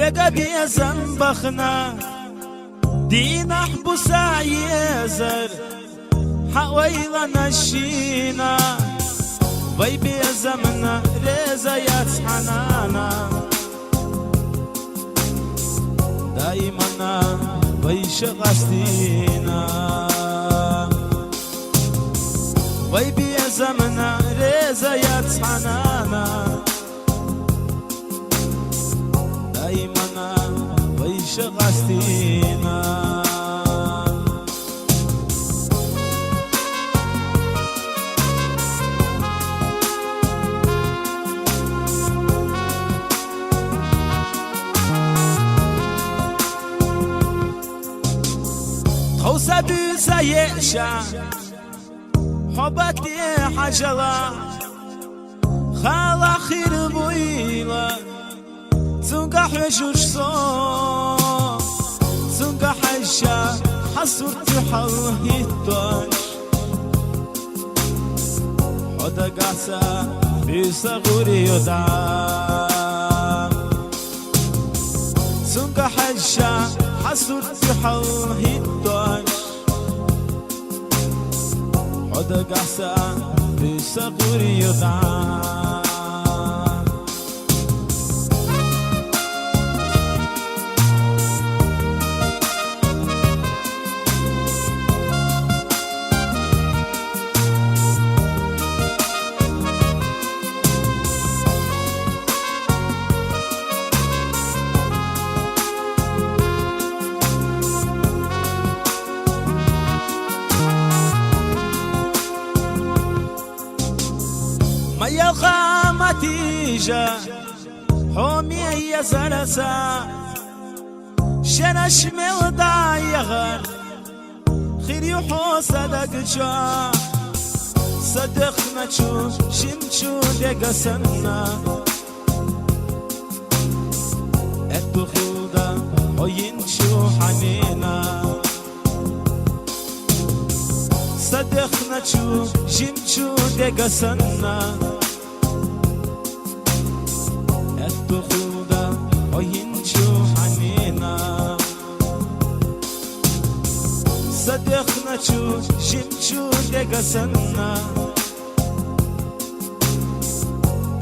كويقا زنبخنا دين احبس عيزر حويلا نشينا ويبي زمنا ريزا يتحنانا دايما ويش غستينا ويبي زمنا ريزا يتحنانا دايما ويش غستينا خوصة بيسا يأشا حبتي حجلا خالا خير بويلا تنقح وشوش صون تنقح حشا حصور تحل هيتوش حدا قاسا بيسا غوري يدام تنقح حشا حصور تحل هيتوش حدا قاسا بيسا غوري يدام ما يلقى متيجة حومي يا زرسا شنش ملدا يغر خير يحو صدق جا صدقنا تشو شنشو دقا سنة الدخول دا وينشو حنينا صدقنا تشو شنشو دقا سنة الدخول دا وينشو حنينا صدقنا تشو شنشو دقا سنة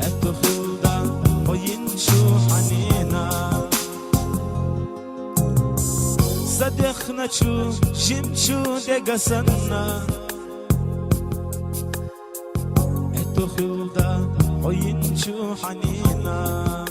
الدخول دا وينشو حنينا صدقنا تشو شنشو دقا سنة الدخول دا وينشو حنينا